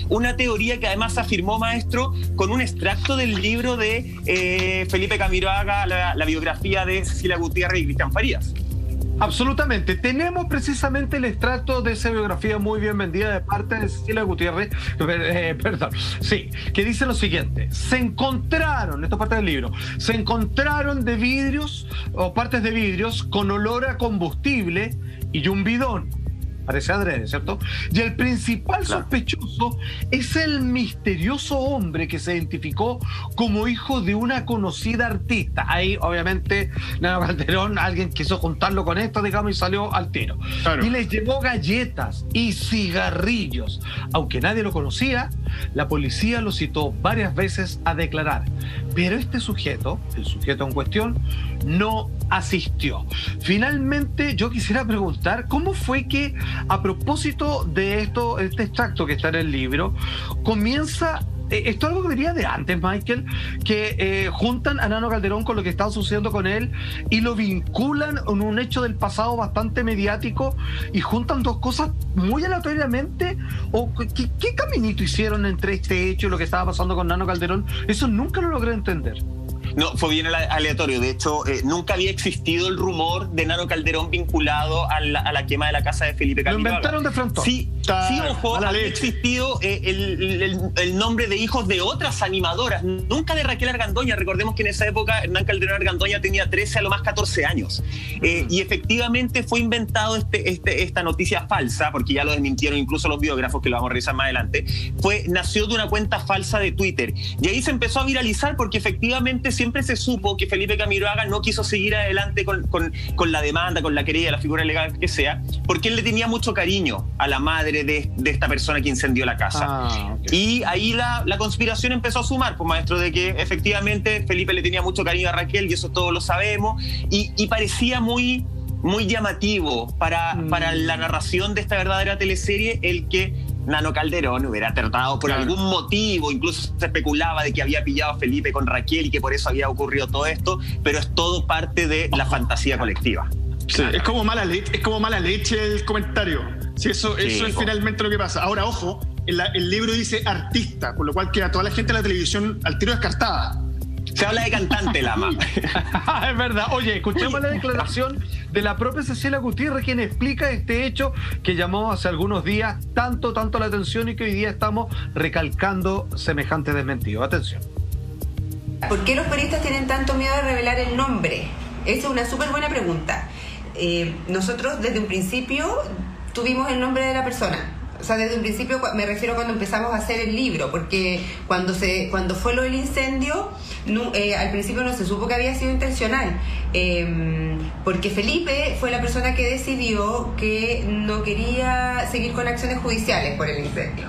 Una teoría que además afirmó, maestro, con un extracto del libro de Felipe Camiroaga, la biografía de Cecilia Gutiérrez y Cristian Farías. Absolutamente. Tenemos precisamente el extracto de esa biografía muy bien vendida de parte de Cecilia Gutiérrez, que dice lo siguiente: se encontraron, esto es parte del libro, se encontraron de vidrios o partes de vidrios con olor a combustible y un bidón. Parece adrede, ¿cierto? Y el principal sospechoso es el misterioso hombre que se identificó como hijo de una conocida artista. Ahí, obviamente, Nano Calderón, alguien quiso juntarlo con esto, digamos, y salió al tiro. Claro. Y les llevó galletas y cigarrillos. Aunque nadie lo conocía, la policía lo citó varias veces a declarar. Pero este sujeto, el sujeto en cuestión, no asistió. Finalmente, yo quisiera preguntar, ¿cómo fue que, a propósito de esto, este extracto que está en el libro, comienza... Esto es algo que venía de antes, Michael, que juntan a Nano Calderón con lo que estaba sucediendo con él y lo vinculan en un hecho del pasado bastante mediático y juntan dos cosas muy aleatoriamente? ¿O qué caminito hicieron entre este hecho y lo que estaba pasando con Nano Calderón? Eso nunca lo logré entender. No, fue bien aleatorio. De hecho, nunca había existido el rumor de Nano Calderón vinculado a la quema de la casa de Felipe Camiroaga. Lo inventaron de frente. Sí, ojo, había existido el nombre de hijos de otras animadoras, nunca de Raquel Argandoña. Recordemos que en esa época Hernán Calderón Argandoña tenía 13, a lo más 14 años. Y efectivamente fue inventado esta noticia falsa, porque ya lo desmintieron incluso los biógrafos, que lo vamos a revisar más adelante. Nació de una cuenta falsa de Twitter. Y ahí se empezó a viralizar porque efectivamente siempre se supo que Felipe Camiroaga no quiso seguir adelante con la demanda, con la querella, la figura legal que sea, porque él le tenía mucho cariño a la madre de esta persona que incendió la casa. Okay. Y ahí la conspiración empezó a sumar, pues, maestro, de que efectivamente Felipe le tenía mucho cariño a Raquel, y eso todos lo sabemos, y parecía muy llamativo para la narración de esta verdadera teleserie el que Nano Calderón hubiera tratado por algún motivo, incluso se especulaba de que había pillado a Felipe con Raquel y que por eso había ocurrido todo esto, pero es todo parte de la fantasía colectiva. Sí, es como mala leche el comentario. Sí, eso es finalmente lo que pasa. Ahora, ojo, el libro dice artista, por lo cual queda toda la gente de la televisión al tiro descartada. Se habla de cantante, Lama. Es verdad. Oye, escuchemos la declaración de la propia Cecilia Gutiérrez, quien explica este hecho que llamó hace algunos días tanto la atención y que hoy día estamos recalcando semejante desmentido. Atención. ¿Por qué los periodistas tienen tanto miedo de revelar el nombre? Esa es una súper buena pregunta. Nosotros desde un principio tuvimos el nombre de la persona. O sea, desde un principio me refiero cuando empezamos a hacer el libro, porque cuando fue lo del incendio, al principio no se supo que había sido intencional, porque Felipe fue la persona que decidió que no quería seguir con acciones judiciales por el incendio,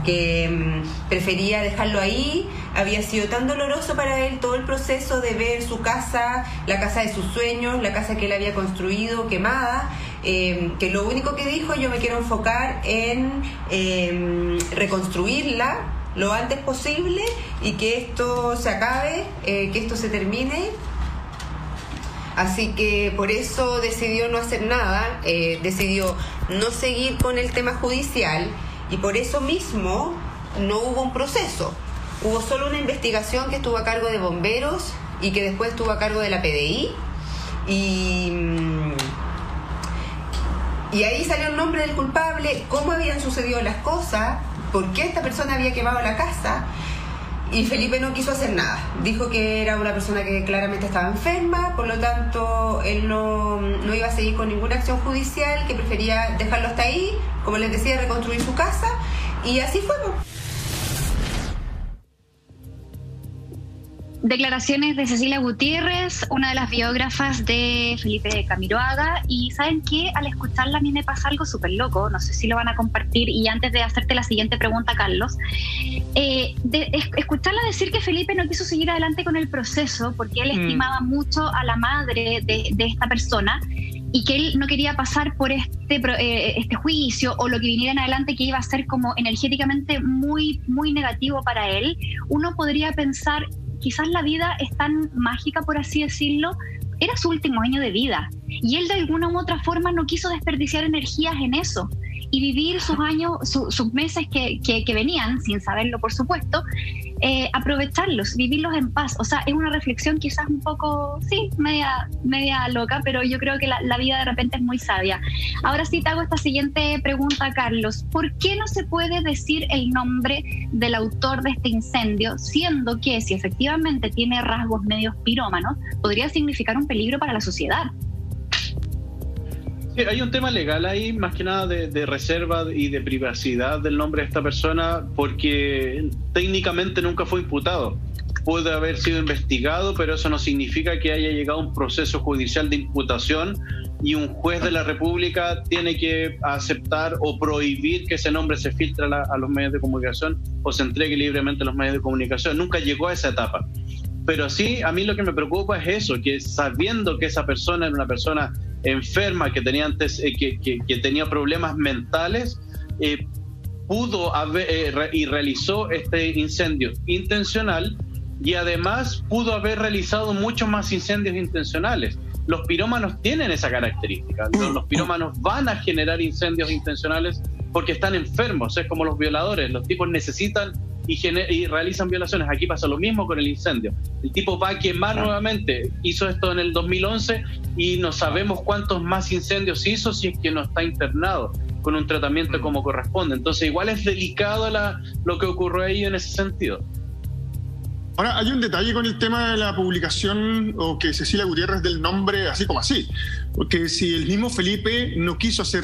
que prefería dejarlo ahí. Había sido tan doloroso para él todo el proceso de ver su casa, la casa de sus sueños, la casa que él había construido quemada, que lo único que dijo: yo me quiero enfocar en reconstruirla lo antes posible y que esto se acabe, que esto se termine. Así que por eso decidió no hacer nada, decidió no seguir con el tema judicial, y por eso mismo no hubo un proceso. Hubo solo una investigación que estuvo a cargo de bomberos y que después estuvo a cargo de la PDI, y ahí salió el nombre del culpable, cómo habían sucedido las cosas, por qué esta persona había quemado la casa. Y Felipe no quiso hacer nada. Dijo que era una persona que claramente estaba enferma, por lo tanto él no iba a seguir con ninguna acción judicial, que prefería dejarlo hasta ahí, como les decía, reconstruir su casa, y así fue. Declaraciones de Cecilia Gutiérrez, una de las biógrafas de Felipe Camiroaga, y ¿saben qué? Al escucharla a mí me pasa algo súper loco, no sé si lo van a compartir, y antes de hacerte la siguiente pregunta, Carlos, escucharla decir que Felipe no quiso seguir adelante con el proceso porque él estimaba mucho a la madre de esta persona y que él no quería pasar por este juicio o lo que viniera en adelante, que iba a ser como energéticamente muy, muy negativo para él. Uno podría pensar, quizás la vida es tan mágica, por así decirlo, era su último año de vida y él de alguna u otra forma no quiso desperdiciar energías en eso. y vivir sus años, sus meses que venían, sin saberlo por supuesto, aprovecharlos, vivirlos en paz. O sea, es una reflexión quizás un poco, sí, media loca, pero yo creo que la vida de repente es muy sabia. Ahora sí te hago esta siguiente pregunta, Carlos. ¿Por qué no se puede decir el nombre del autor de este incendio, siendo que si efectivamente tiene rasgos medios pirómanos, podría significar un peligro para la sociedad? Sí, hay un tema legal ahí, más que nada de reserva y de privacidad del nombre de esta persona, porque técnicamente nunca fue imputado. Puede haber sido investigado, pero eso no significa que haya llegado a un proceso judicial de imputación y un juez de la República tiene que aceptar o prohibir que ese nombre se filtre a los medios de comunicación o se entregue libremente a los medios de comunicación. Nunca llegó a esa etapa. Pero sí, a mí lo que me preocupa es eso, que sabiendo que esa persona era una persona enferma, que tenía antes, que tenía problemas mentales, pudo haber y realizó este incendio intencional, y además pudo haber realizado muchos más incendios intencionales. Los pirómanos tienen esa característica. Los pirómanos van a generar incendios intencionales porque están enfermos. Es como los violadores. Los tipos necesitan y realizan violaciones. Aquí pasa lo mismo con el incendio. El tipo va a quemar nuevamente. Hizo esto en el 2011 y no sabemos cuántos más incendios hizo si es que no está internado con un tratamiento como corresponde. Entonces igual es delicado lo que ocurrió ahí en ese sentido. Ahora, hay un detalle con el tema de la publicación o que Cecilia Gutiérrez del nombre así como así. Porque si el mismo Felipe no quiso hacer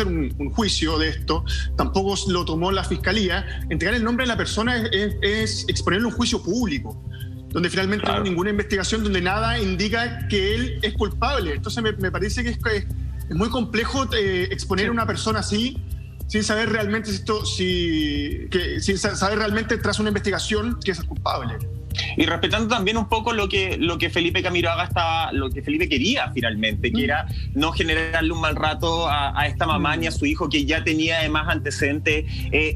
un juicio de esto, tampoco lo tomó la fiscalía, entregar el nombre de la persona es exponerlo a un juicio público, donde finalmente no hay ninguna investigación, donde nada indica que él es culpable. Entonces me parece que es muy complejo exponer a una persona así sin saber realmente sin saber realmente tras una investigación que es culpable. Y respetando también un poco lo que Felipe Camiroaga lo que Felipe quería finalmente, que era no generarle un mal rato a esta mamá ni a su hijo, que ya tenía además antecedentes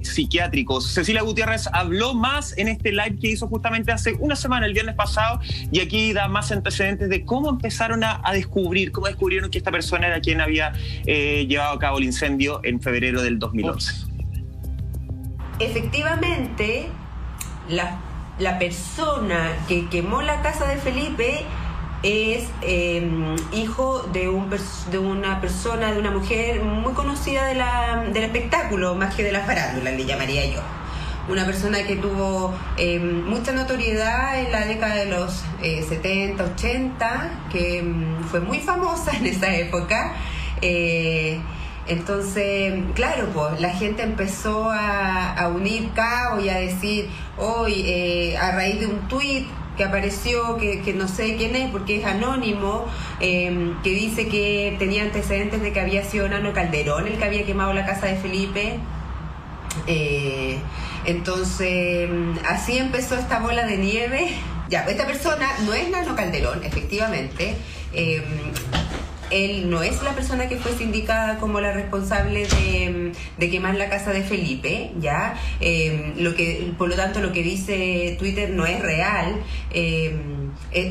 psiquiátricos. Cecilia Gutiérrez habló más en este live que hizo justamente hace una semana, el viernes pasado, y aquí da más antecedentes de cómo empezaron a descubrir, cómo descubrieron que esta persona era quien había llevado a cabo el incendio en febrero del 2011. Efectivamente, la persona que quemó la casa de Felipe es hijo de una mujer muy conocida del espectáculo, más que de la farándula, le llamaría yo. Una persona que tuvo mucha notoriedad en la década de los 70, 80, que fue muy famosa en esa época. Entonces, claro, pues la gente empezó a unir cabos y a decir, hoy, a raíz de un tuit que apareció, que no sé quién es porque es anónimo, que dice que tenía antecedentes de que había sido Nano Calderón el que había quemado la casa de Felipe. Entonces, así empezó esta bola de nieve. Ya, esta persona no es Nano Calderón, efectivamente. Él no es la persona que fue sindicada como la responsable de quemar la casa de Felipe, ¿ya? Por lo tanto, lo que dice Twitter no es real.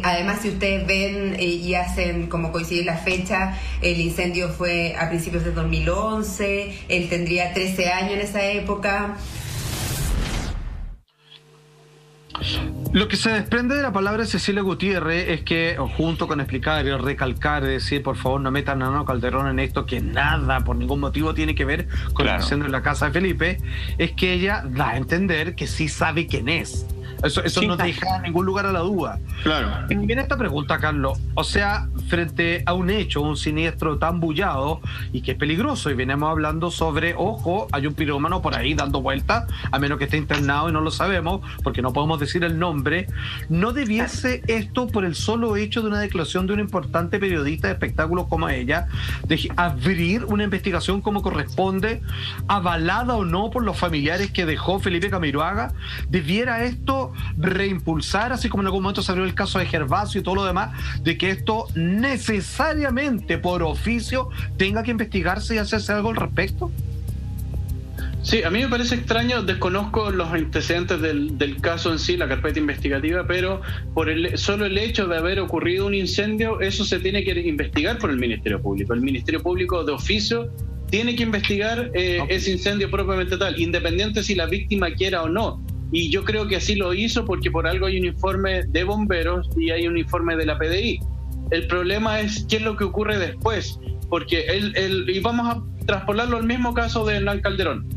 Además, si ustedes ven y hacen como coincide la fecha, el incendio fue a principios de 2011, él tendría 13 años en esa época. Lo que se desprende de la palabra de Cecilia Gutiérrez es que, junto con explicar y recalcar, decir, por favor, no metan a Nano Calderón en esto, que nada, por ningún motivo, tiene que ver con el incendio en la casa de Felipe, es que ella da a entender que sí sabe quién es. Eso no deja ningún lugar a la duda. Claro. Y viene esta pregunta, Carlos. O sea, frente a un hecho, un siniestro tan bullado y que es peligroso, y venimos hablando sobre, ojo, hay un pirómano por ahí dando vueltas, a menos que esté internado y no lo sabemos, porque no podemos decir el nombre, ¿no debiese esto, por el solo hecho de una declaración de una importante periodista de espectáculos como ella, de abrir una investigación como corresponde, avalada o no por los familiares que dejó Felipe Camiroaga? ¿Debiera esto reimpulsar, así como en algún momento se abrió el caso de Gervasio y todo lo demás, de que esto necesariamente por oficio tenga que investigarse y hacerse algo al respecto? Sí, a mí me parece extraño, desconozco los antecedentes del caso en sí, la carpeta investigativa, pero por solo el hecho de haber ocurrido un incendio, eso se tiene que investigar por el Ministerio Público. El Ministerio Público de oficio tiene que investigar ese incendio propiamente tal, independiente si la víctima quiera o no. Y yo creo que así lo hizo porque por algo hay un informe de bomberos y hay un informe de la PDI. El problema es qué es lo que ocurre después, porque y vamos a traspolarlo al mismo caso de Hernán Calderón.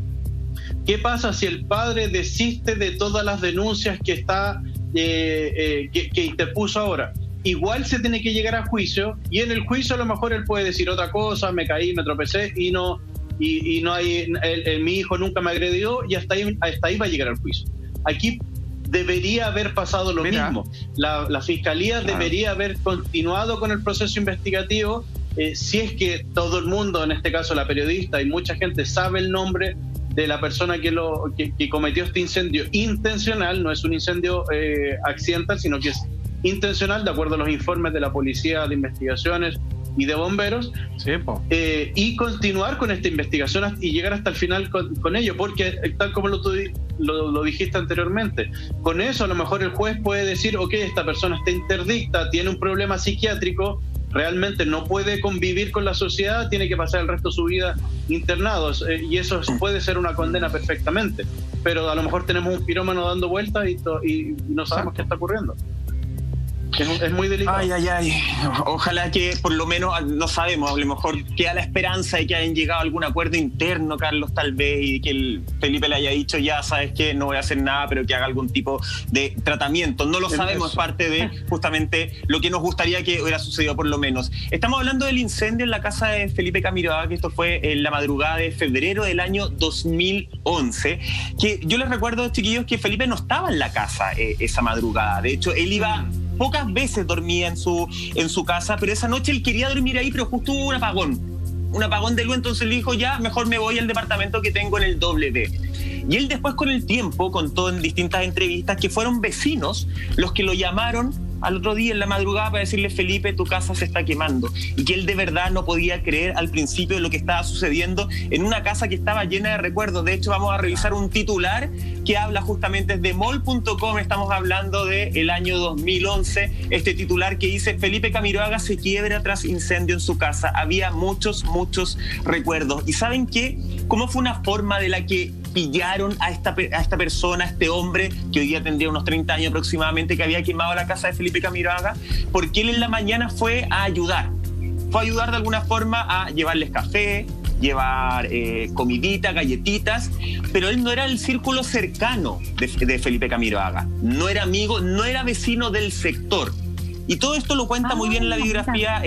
¿Qué pasa si el padre desiste de todas las denuncias que interpuso ahora? Igual se tiene que llegar a juicio, y en el juicio a lo mejor él puede decir otra cosa, me caí, me tropecé y no hay, mi hijo nunca me agredió, y hasta ahí va a llegar al juicio. Aquí debería haber pasado lo mismo. La fiscalía debería haber continuado con el proceso investigativo. Si es que todo el mundo, en este caso la periodista y mucha gente, sabe el nombre de la persona que cometió este incendio intencional, no es un incendio accidental, sino que es intencional, de acuerdo a los informes de la Policía de Investigaciones y de Bomberos, sí, y continuar con esta investigación y llegar hasta el final con ello, porque tal como lo dijiste anteriormente, con eso a lo mejor el juez puede decir, ok, esta persona está interdicta, tiene un problema psiquiátrico, realmente no puede convivir con la sociedad, tiene que pasar el resto de su vida internados, y eso puede ser una condena perfectamente, pero a lo mejor tenemos un pirómano dando vueltas y no sabemos qué está ocurriendo. Es muy delicado. Ay. Ojalá que por lo menos, no sabemos, a lo mejor queda la esperanza de que hayan llegado a algún acuerdo interno, Carlos, tal vez, y que el Felipe le haya dicho, ya sabes que no voy a hacer nada, pero que haga algún tipo de tratamiento. No lo sabemos, es parte de justamente lo que nos gustaría que hubiera sucedido por lo menos. Estamos hablando del incendio en la casa de Felipe Camiroaga, que esto fue en la madrugada de febrero del año 2011, que yo les recuerdo, chiquillos, que Felipe no estaba en la casa esa madrugada. De hecho, él iba... Pocas veces dormía en su casa, pero esa noche él quería dormir ahí, pero justo hubo un apagón de luz, entonces le dijo, ya, mejor me voy al departamento que tengo en el W. Y él después, con el tiempo, contó en distintas entrevistas que fueron vecinos los que lo llamaron al otro día en la madrugada para decirle, Felipe, tu casa se está quemando, y que él de verdad no podía creer al principio de lo que estaba sucediendo en una casa que estaba llena de recuerdos. De hecho, vamos a revisar un titular que habla justamente de mol.com, estamos hablando del año 2011, este titular que dice, Felipe Camiroaga se quiebra tras incendio en su casa, había muchos recuerdos. ¿Y saben qué? ¿Cómo fue una forma de la que pillaron a esta persona, a este hombre que hoy día tendría unos 30 años aproximadamente, que había quemado la casa de Felipe Camiroaga? Porque él en la mañana fue a ayudar de alguna forma a llevarles café, llevar comidita, galletitas, pero él no era el círculo cercano de Felipe Camiroaga, no era amigo, no era vecino del sector. Y todo esto lo cuenta muy bien en la biografía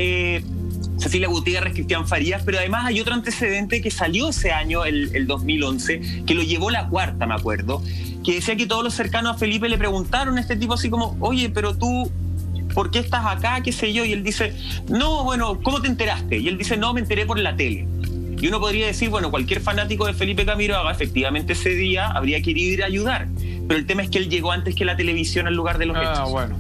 Cecilia Gutiérrez, Cristian Farías, pero además hay otro antecedente que salió ese año, el 2011, que lo llevó La Cuarta, me acuerdo, que decía que todos los cercanos a Felipe le preguntaron a este tipo así como, oye, pero tú, ¿por qué estás acá? ¿Qué sé yo? Y él dice, no, bueno, ¿cómo te enteraste? Y él dice, no, me enteré por la tele. Y uno podría decir, bueno, cualquier fanático de Felipe Camiroaga efectivamente ese día habría querido ir a ayudar, pero el tema es que él llegó antes que la televisión al lugar de los hechos. Bueno.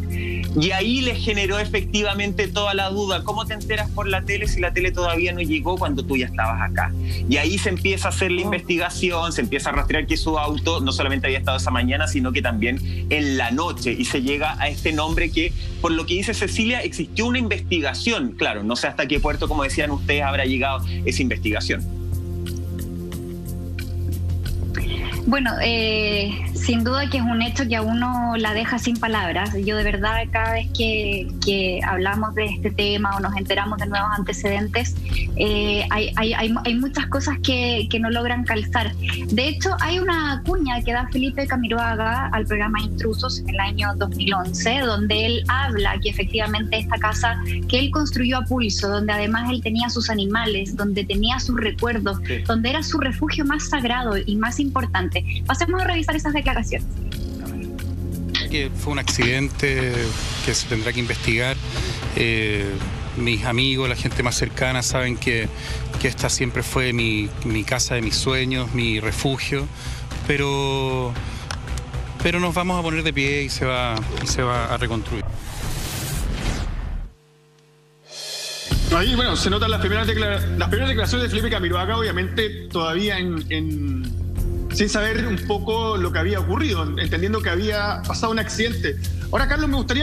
Y ahí le generó efectivamente toda la duda. ¿Cómo te enteras por la tele si la tele todavía no llegó cuando tú ya estabas acá? Y ahí se empieza a hacer la investigación, se empieza a rastrear que su auto no solamente había estado esa mañana, sino que también en la noche. Y se llega a este nombre que, por lo que dice Cecilia, existió una investigación. Claro, no sé hasta qué puerto, como decían ustedes, habrá llegado esa investigación. Bueno, sin duda que es un hecho que a uno la deja sin palabras. Yo de verdad cada vez que hablamos de este tema o nos enteramos de nuevos antecedentes, hay muchas cosas que no logran calzar. De hecho, hay una cuña que da Felipe Camiroaga al programa Intrusos en el año 2011, donde él habla que efectivamente esta casa que él construyó a pulso, donde además él tenía sus animales, donde tenía sus recuerdos, donde era su refugio más sagrado y más importante. Pasemos a revisar esas declaraciones. Que fue un accidente que se tendrá que investigar. Mis amigos, la gente más cercana saben que esta siempre fue mi casa de mis sueños, mi refugio, pero nos vamos a poner de pie y se va a reconstruir. Ahí, bueno, se notan las primeras declaraciones de Felipe Camiroaga, obviamente todavía sin saber un poco lo que había ocurrido, entendiendo que había pasado un accidente. Ahora, Carlos, me gustaría